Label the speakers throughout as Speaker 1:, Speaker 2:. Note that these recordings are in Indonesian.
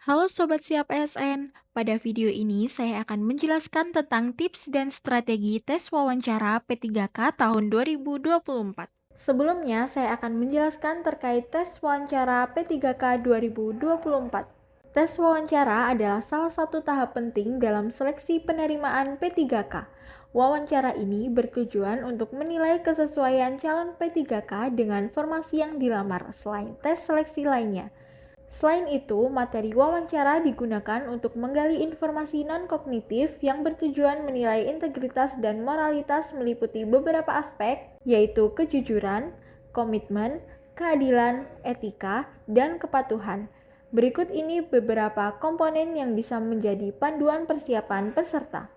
Speaker 1: Halo Sobat Siap ASN, pada video ini saya akan menjelaskan tentang tips dan strategi tes wawancara P3K tahun 2024. Sebelumnya, saya akan menjelaskan terkait tes wawancara P3K 2024. Tes wawancara adalah salah satu tahap penting dalam seleksi penerimaan P3K. Wawancara ini bertujuan untuk menilai kesesuaian calon P3K dengan formasi yang dilamar selain tes seleksi lainnya. Selain itu, materi wawancara digunakan untuk menggali informasi non-kognitif yang bertujuan menilai integritas dan moralitas meliputi beberapa aspek, yaitu kejujuran, komitmen, keadilan, etika, dan kepatuhan. Berikut ini beberapa komponen yang bisa menjadi panduan persiapan peserta.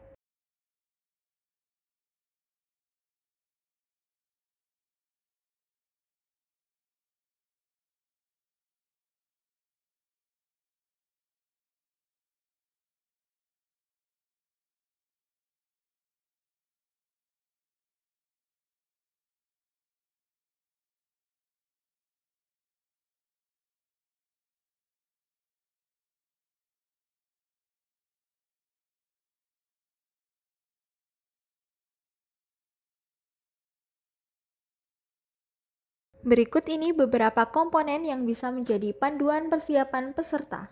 Speaker 1: Berikut ini beberapa komponen yang bisa menjadi panduan persiapan peserta.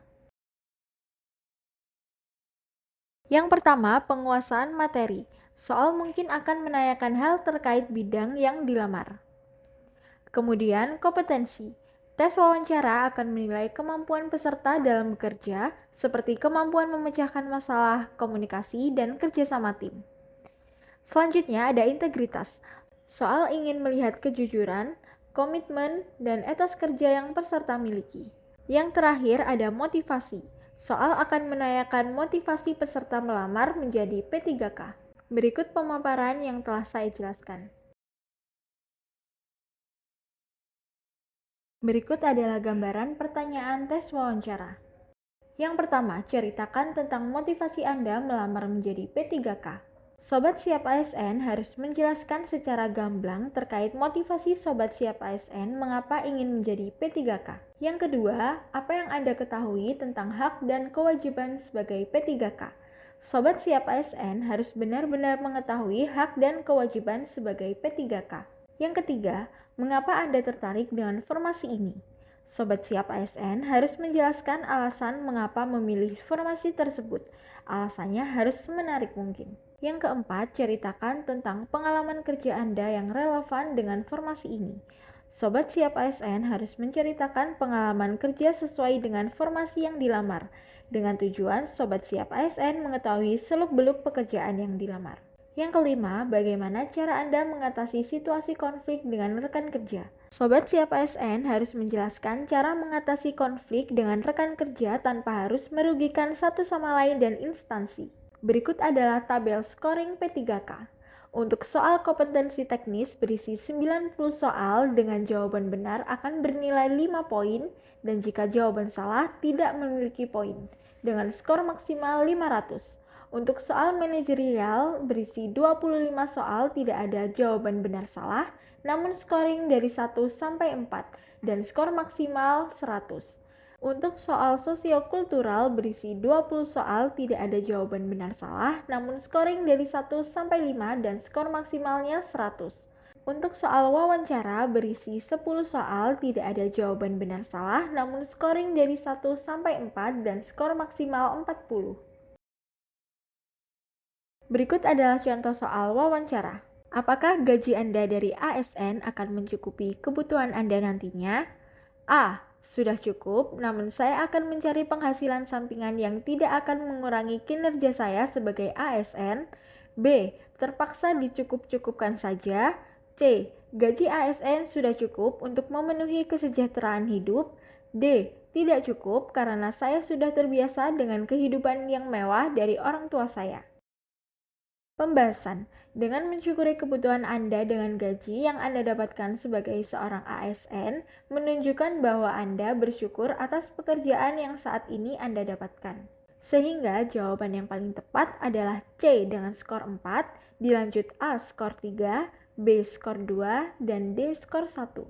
Speaker 1: Yang pertama, penguasaan materi. Soal mungkin akan menanyakan hal terkait bidang yang dilamar. Kemudian, kompetensi. Tes wawancara akan menilai kemampuan peserta dalam bekerja, seperti kemampuan memecahkan masalah, komunikasi, dan kerjasama tim. Selanjutnya ada integritas. Soal ingin melihat kejujuran, komitmen, dan etos kerja yang peserta miliki. Yang terakhir ada motivasi. Soal akan menanyakan motivasi peserta melamar menjadi P3K. Berikut pemaparan yang telah saya jelaskan. Berikut adalah gambaran pertanyaan tes wawancara. Yang pertama, ceritakan tentang motivasi Anda melamar menjadi P3K. Sobat Siap ASN harus menjelaskan secara gamblang terkait motivasi Sobat Siap ASN mengapa ingin menjadi P3K. Yang kedua, apa yang Anda ketahui tentang hak dan kewajiban sebagai P3K. Sobat Siap ASN harus benar-benar mengetahui hak dan kewajiban sebagai P3K. Yang ketiga, mengapa Anda tertarik dengan formasi ini? Sobat Siap ASN harus menjelaskan alasan mengapa memilih formasi tersebut. Alasannya harus semenarik mungkin. Yang keempat, ceritakan tentang pengalaman kerja Anda yang relevan dengan formasi ini. Sobat Siap ASN harus menceritakan pengalaman kerja sesuai dengan formasi yang dilamar, dengan tujuan Sobat Siap ASN mengetahui seluk-beluk pekerjaan yang dilamar. Yang kelima, bagaimana cara Anda mengatasi situasi konflik dengan rekan kerja? Sobat Siap ASN harus menjelaskan cara mengatasi konflik dengan rekan kerja tanpa harus merugikan satu sama lain dan instansi. Berikut adalah tabel scoring P3K. Untuk soal kompetensi teknis berisi 90 soal dengan jawaban benar akan bernilai 5 poin dan jika jawaban salah tidak memiliki poin dengan skor maksimal 500. Untuk soal manajerial berisi 25 soal tidak ada jawaban benar salah, namun scoring dari 1 sampai 4 dan skor maksimal 100. Untuk soal sosiokultural berisi 20 soal tidak ada jawaban benar salah, namun scoring dari 1 sampai 5 dan skor maksimalnya 100. Untuk soal wawancara berisi 10 soal tidak ada jawaban benar salah, namun scoring dari 1 sampai 4 dan skor maksimal 40. Berikut adalah contoh soal wawancara. Apakah gaji Anda dari ASN akan mencukupi kebutuhan Anda nantinya? A. Sudah cukup, namun saya akan mencari penghasilan sampingan yang tidak akan mengurangi kinerja saya sebagai ASN. B. Terpaksa dicukup-cukupkan saja. C. Gaji ASN sudah cukup untuk memenuhi kesejahteraan hidup. D. Tidak cukup karena saya sudah terbiasa dengan kehidupan yang mewah dari orang tua saya. Pembahasan. Dengan mensyukuri kebutuhan Anda dengan gaji yang Anda dapatkan sebagai seorang ASN, menunjukkan bahwa Anda bersyukur atas pekerjaan yang saat ini Anda dapatkan. Sehingga jawaban yang paling tepat adalah C dengan skor 4, dilanjut A skor 3, B skor 2, dan D skor 1.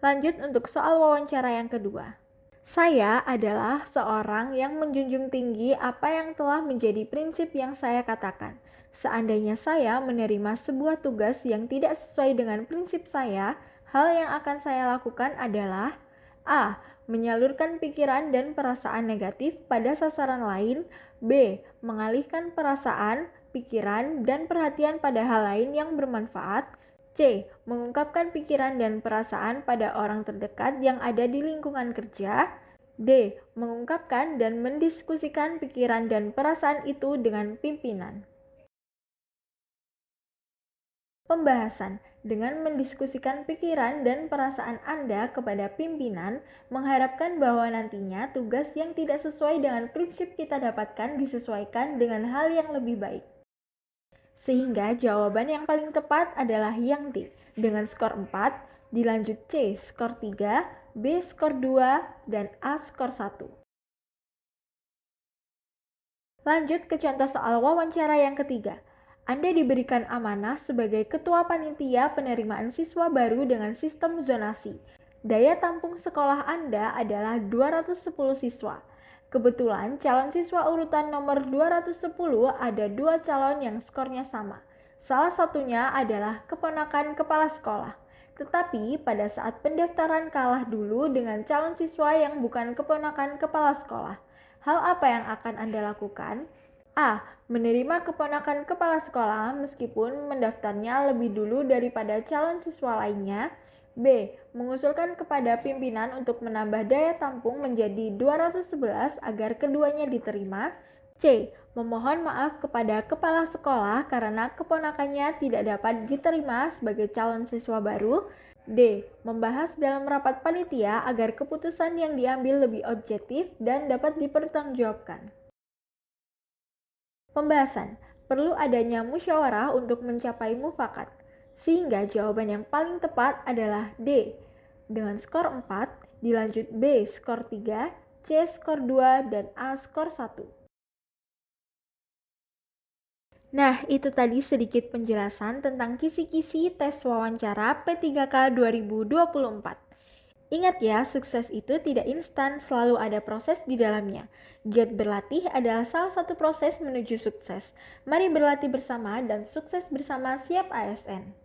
Speaker 1: Lanjut untuk soal wawancara yang kedua. Saya adalah seorang yang menjunjung tinggi apa yang telah menjadi prinsip yang saya katakan. Seandainya saya menerima sebuah tugas yang tidak sesuai dengan prinsip saya, hal yang akan saya lakukan adalah A. Menyalurkan pikiran dan perasaan negatif pada sasaran lain. B. Mengalihkan perasaan, pikiran, dan perhatian pada hal lain yang bermanfaat. C. Mengungkapkan pikiran dan perasaan pada orang terdekat yang ada di lingkungan kerja. D. Mengungkapkan dan mendiskusikan pikiran dan perasaan itu dengan pimpinan. Pembahasan dengan mendiskusikan pikiran dan perasaan Anda kepada pimpinan mengharapkan bahwa nantinya tugas yang tidak sesuai dengan prinsip kita dapatkan disesuaikan dengan hal yang lebih baik. Sehingga jawaban yang paling tepat adalah yang D dengan skor 4, dilanjut C skor 3, B skor 2, dan A skor 1. Lanjut ke contoh soal wawancara yang ketiga. Anda diberikan amanah sebagai ketua panitia penerimaan siswa baru dengan sistem zonasi. Daya tampung sekolah Anda adalah 210 siswa. Kebetulan calon siswa urutan nomor 210 ada 2 calon yang skornya sama. Salah satunya adalah keponakan kepala sekolah. Tetapi pada saat pendaftaran kalah dulu dengan calon siswa yang bukan keponakan kepala sekolah. Hal apa yang akan Anda lakukan? A. Menerima keponakan kepala sekolah meskipun mendaftarnya lebih dulu daripada calon siswa lainnya. B. Mengusulkan kepada pimpinan untuk menambah daya tampung menjadi 211 agar keduanya diterima. C. Memohon maaf kepada kepala sekolah karena keponakannya tidak dapat diterima sebagai calon siswa baru. D. Membahas dalam rapat panitia agar keputusan yang diambil lebih objektif dan dapat dipertanggungjawabkan. Pembahasan. Perlu adanya musyawarah untuk mencapai mufakat. Sehingga jawaban yang paling tepat adalah D. Dengan skor 4, dilanjut B skor 3, C skor 2, dan A skor 1. Nah, itu tadi sedikit penjelasan tentang kisi-kisi tes wawancara P3K 2024. Ingat ya, sukses itu tidak instan, selalu ada proses di dalamnya. Giat berlatih adalah salah satu proses menuju sukses. Mari berlatih bersama dan sukses bersama Siap ASN.